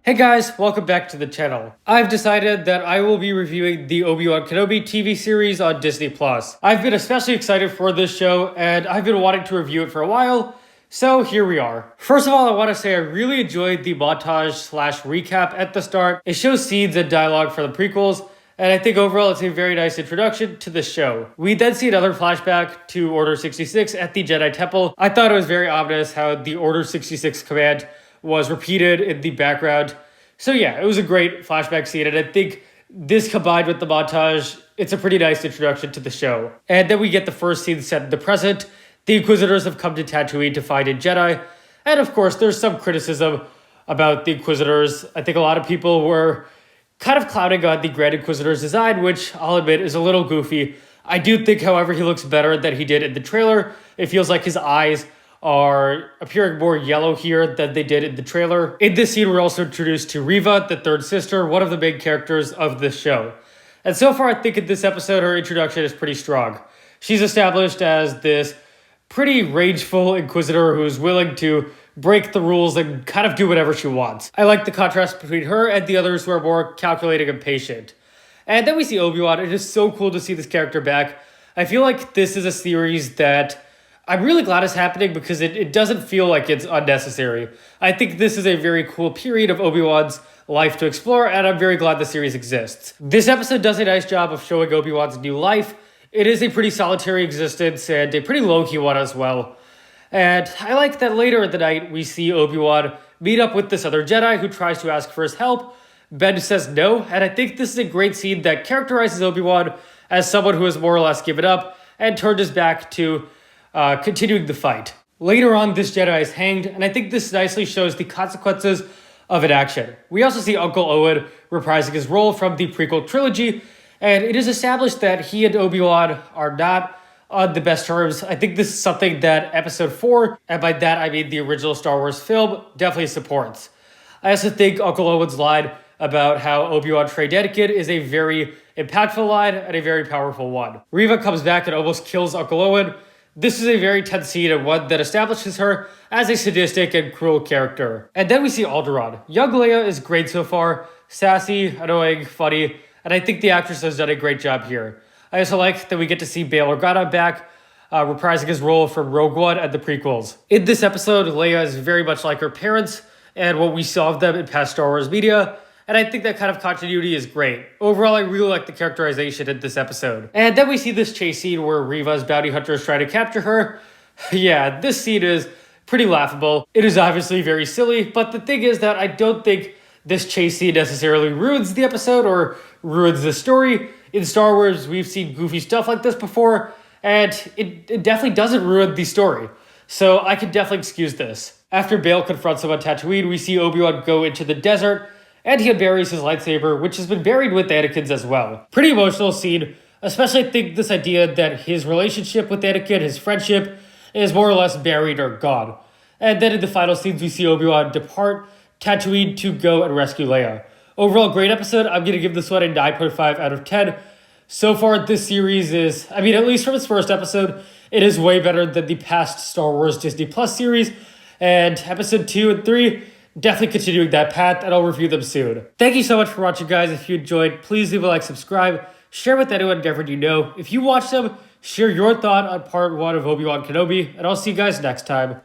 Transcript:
Hey guys, welcome back to the channel. I've decided that I will be reviewing the Obi-Wan Kenobi TV series on Disney+. I've been especially excited for this show, and I've been wanting to review it for a while, so here we are. First of all, I want to say I really enjoyed the montage/recap at the start. It shows scenes and dialogue for the prequels, and I think overall it's a very nice introduction to the show. We then see another flashback to Order 66 at the Jedi Temple. I thought it was very ominous how the Order 66 command was repeated in the background. So yeah, it was a great flashback scene, and I think this combined with the montage, it's a pretty nice introduction to the show. And then we get the first scene set in the present. The Inquisitors have come to Tatooine to find a Jedi, and of course there's some criticism about the Inquisitors. I think a lot of people were kind of clouding on the Grand Inquisitor's design, which I'll admit is a little goofy. I do think, however, he looks better than he did in the trailer. It feels like his eyes are appearing more yellow here than they did in the trailer. In this scene, we're also introduced to Reva, the third sister, one of the main characters of this show. And so far, I think in this episode, her introduction is pretty strong. She's established as this pretty rageful Inquisitor who's willing to break the rules and kind of do whatever she wants. I like the contrast between her and the others who are more calculating and patient. And then we see Obi-Wan. It is so cool to see this character back. I feel like this is a series that I'm really glad it's happening because it doesn't feel like it's unnecessary. I think this is a very cool period of Obi-Wan's life to explore, and I'm very glad the series exists. This episode does a nice job of showing Obi-Wan's new life. It is a pretty solitary existence and a pretty low-key one as well. And I like that later in the night, we see Obi-Wan meet up with this other Jedi who tries to ask for his help. Ben says no, and I think this is a great scene that characterizes Obi-Wan as someone who has more or less given up and turned his back to continuing the fight. Later on, this Jedi is hanged, and I think this nicely shows the consequences of inaction. We also see Uncle Owen reprising his role from the prequel trilogy, and it is established that he and Obi-Wan are not on the best terms. I think this is something that Episode 4, and by that I mean the original Star Wars film, definitely supports. I also think Uncle Owen's line about how Obi-Wan trained Anakin is a very impactful line and a very powerful one. Reva comes back and almost kills Uncle Owen. This is a very tense scene and one that establishes her as a sadistic and cruel character. And then we see Alderaan. Young Leia is great so far, sassy, annoying, funny, and I think the actress has done a great job here. I also like that we get to see Bail Organa back, reprising his role from Rogue One and the prequels. In this episode, Leia is very much like her parents and what we saw of them in past Star Wars media, and I think that kind of continuity is great. Overall, I really like the characterization in this episode. And then we see this chase scene where Reva's bounty hunters try to capture her. Yeah, this scene is pretty laughable. It is obviously very silly, but the thing is that I don't think this chase scene necessarily ruins the episode or ruins the story. In Star Wars, we've seen goofy stuff like this before, and it definitely doesn't ruin the story. So I can definitely excuse this. After Bail confronts him on Tatooine, we see Obi-Wan go into the desert, and he unburies his lightsaber, which has been buried with Anakin's as well. Pretty emotional scene, especially I think this idea that his relationship with Anakin, his friendship, is more or less buried or gone. And then in the final scenes, we see Obi-Wan depart Tatooine to go and rescue Leia. Overall, great episode. I'm going to give this one a 9.5 out of 10. So far, this series is, at least from its first episode, it is way better than the past Star Wars Disney Plus series. And episode 2 and 3, definitely continuing that path, and I'll review them soon. Thank you so much for watching, guys. If you enjoyed, please leave a like, subscribe, share with anyone and everyone you know. If you watched them, share your thought on part 1 of Obi-Wan Kenobi, and I'll see you guys next time.